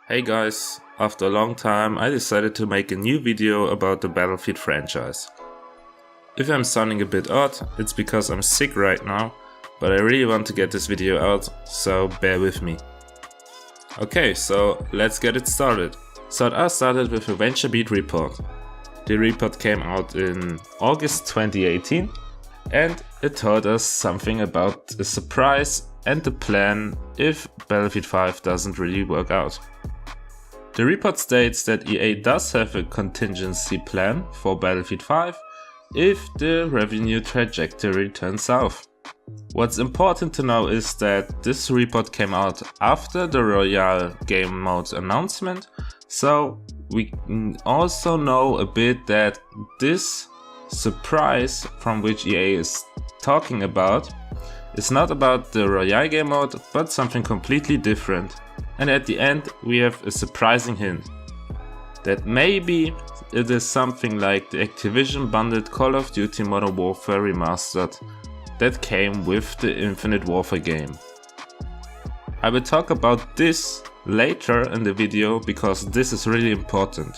Hey guys, after a long time I decided to make a new video about the Battlefield franchise. If I'm sounding a bit odd, it's because I'm sick right now, but I really want to get this video out, so bear with me. Okay, so let's get it started. So it all started with a VentureBeat report. The report came out in August 2018 and it told us something about a surprise and the plan if Battlefield 5 doesn't really work out. The report states that EA does have a contingency plan for Battlefield 5 if the revenue trajectory turns south. What's important to know is that this report came out after the Royale game mode announcement, so we also know a bit that this surprise from which EA is talking about is not about the Royale game mode, but something completely different. And at the end we have a surprising hint that maybe it is something like the Activision bundled Call of Duty Modern Warfare Remastered that came with the Infinite Warfare game. I will talk about this later in the video because this is really important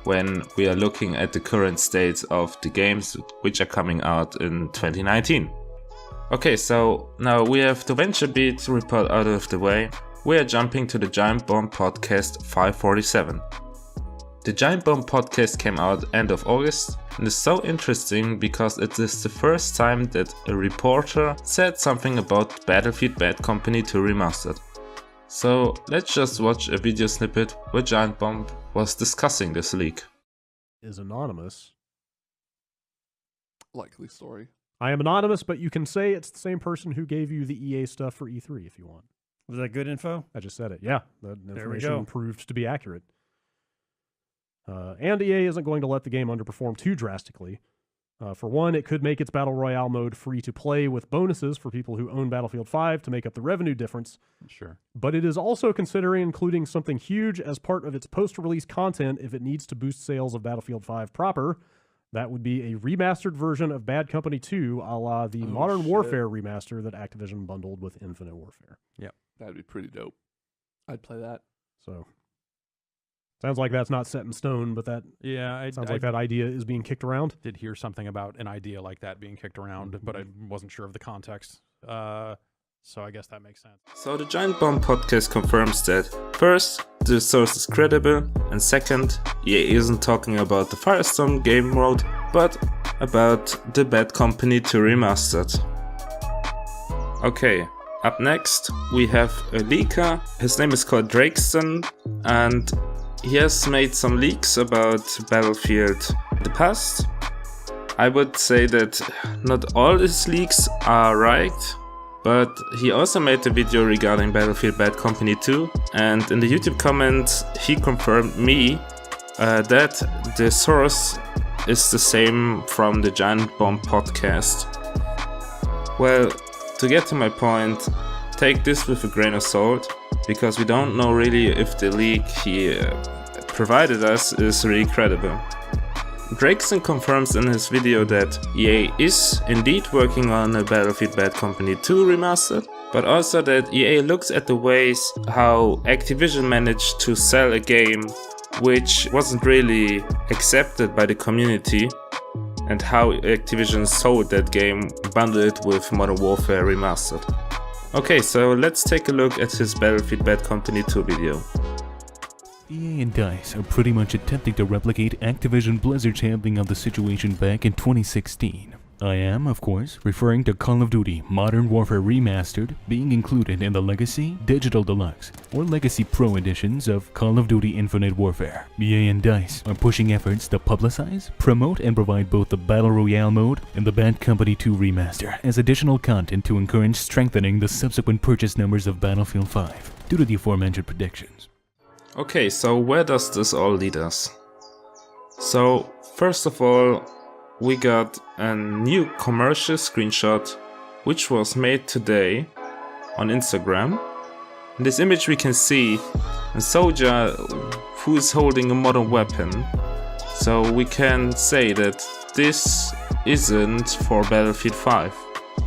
when we are looking at the current state of the games which are coming out in 2019. Okay, so now we have the VentureBeat report out of the way. We are jumping to the Giantbomb Podcast 547. The Giantbomb Podcast came out end of August and is so interesting because it is the first time that a reporter said something about Battlefield Bad Company 2 Remastered. So let's just watch a video snippet where Giantbomb was discussing this leak. Is anonymous. Likely story. I am anonymous, but you can say it's the same person who gave you the EA stuff for E3 if you want. Was that good info? I just said it. Yeah, the There we information go. proved to be accurate. And EA isn't going to let the game underperform too drastically. For one, it could make its Battle Royale mode free to play with bonuses for people who own Battlefield 5 to make up the revenue difference. Sure. But it is also considering including something huge as part of its post-release content if it needs to boost sales of Battlefield 5 proper. That would be a remastered version of Bad Company 2, a la the Modern Warfare remaster that Activision bundled with Infinite Warfare. Yep. That'd be pretty dope. I'd play that. So, sounds like that's not set in stone, but that sounds like that idea is being kicked around. Did hear something about an idea like that being kicked around, but I wasn't sure of the context. So I guess that makes sense. So the Giantbomb Podcast confirms that first, the source is credible, and second, EA isn't talking about the Firestorm game mode, but about the Bad Company 2 Remastered. Okay, up next we have a leaker. His name is called Drakesdens, and he has made some leaks about Battlefield in the past. I would say that not all his leaks are right, but he also made a video regarding Battlefield Bad Company 2, and in the YouTube comments he confirmed me that the source is the same from the Giantbomb Podcast. Well, to get to my point, take this with a grain of salt, because we don't know really if the leak he provided us is really credible. Drakesdens confirms in his video that EA is indeed working on a Battlefield Bad Company 2 Remastered, but also that EA looks at the ways how Activision managed to sell a game which wasn't really accepted by the community, and how Activision sold that game bundled with Modern Warfare Remastered. Okay, so let's take a look at his Battlefield Bad Company 2 video. EA and DICE are pretty much attempting to replicate Activision Blizzard's handling of the situation back in 2016. I am, of course, referring to Call of Duty Modern Warfare Remastered being included in the Legacy, Digital Deluxe, or Legacy Pro editions of Call of Duty Infinite Warfare. EA and DICE are pushing efforts to publicize, promote, and provide both the Battle Royale mode and the Bad Company 2 Remaster as additional content to encourage strengthening the subsequent purchase numbers of Battlefield 5, due to the aforementioned predictions. Okay, so where does this all lead us? So, first of all, we got a new commercial screenshot which was made today on Instagram. In this image we can see a soldier who is holding a modern weapon. So we can say that this isn't for Battlefield 5.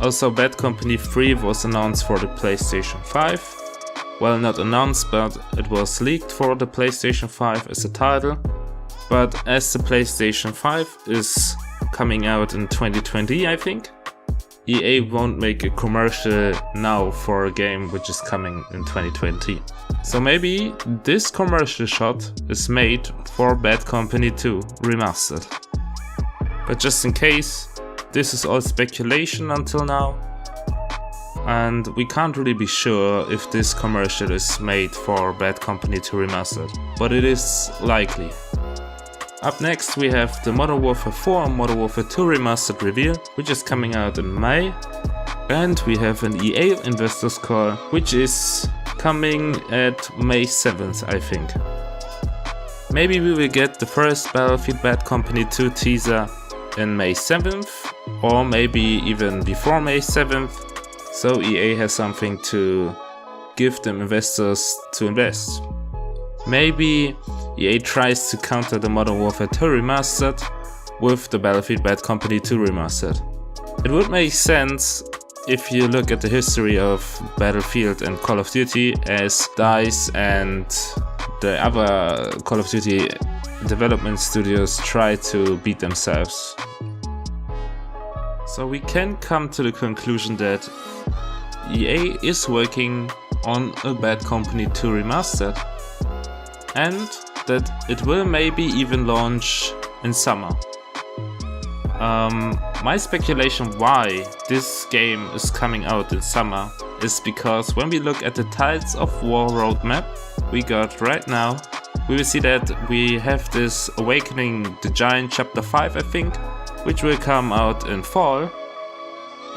Also, Bad Company 3 was announced for the PlayStation 5. well, not announced, but it was leaked for the PlayStation 5 as a title. But as the PlayStation 5 is coming out in 2020, I think, EA won't make a commercial now for a game which is coming in 2020. So maybe this commercial shot is made for Bad Company 2 Remastered. But just in case, this is all speculation until now, and we can't really be sure if this commercial is made for Bad Company 2 Remastered, but it is likely. Up next we have the Modern Warfare 4 and Modern Warfare 2 Remastered reveal, which is coming out in May. And we have an EA Investors Call, which is coming at May 7th, I think. Maybe we will get the first Battlefield Bad Company 2 teaser in May 7th, or maybe even before May 7th, so EA has something to give them investors to invest. Maybe EA tries to counter the Modern Warfare 2 Remastered with the Battlefield Bad Company 2 Remastered. It would make sense if you look at the history of Battlefield and Call of Duty, as DICE and the other Call of Duty development studios try to beat themselves. So we can come to the conclusion that EA is working on a Bad Company 2 Remastered, and that it will maybe even launch in summer. My speculation why this game is coming out in summer is because when we look at the Tides of War roadmap we got right now, we will see that we have this Awakening the Giant Chapter 5, I think, which will come out in fall.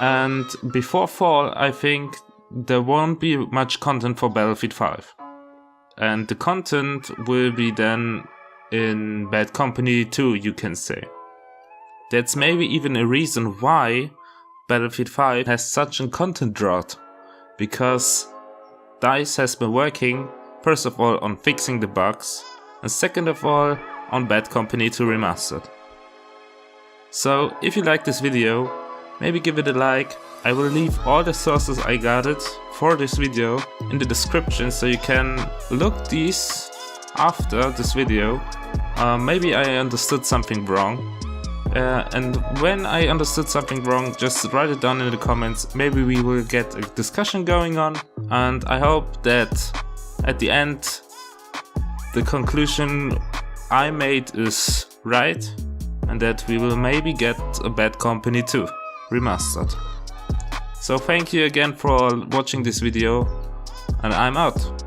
And before fall, I think there won't be much content for Battlefield 5. And the content will be then in Bad Company 2, you can say. That's maybe even a reason why Battlefield 5 has such a content drought. Because DICE has been working, first of all, on fixing the bugs, and second of all, on Bad Company 2 Remastered. So, if you like this video, maybe give it a like. I will leave all the sources I got it for this video in the description, so you can look these after this video. Maybe I understood something wrong. And when I understood something wrong, just write it down in the comments. Maybe we will get a discussion going on. And I hope that at the end, the conclusion I made is right. And that we will maybe get a Bad Company 2 Remastered. So thank you again for watching this video, and I'm out.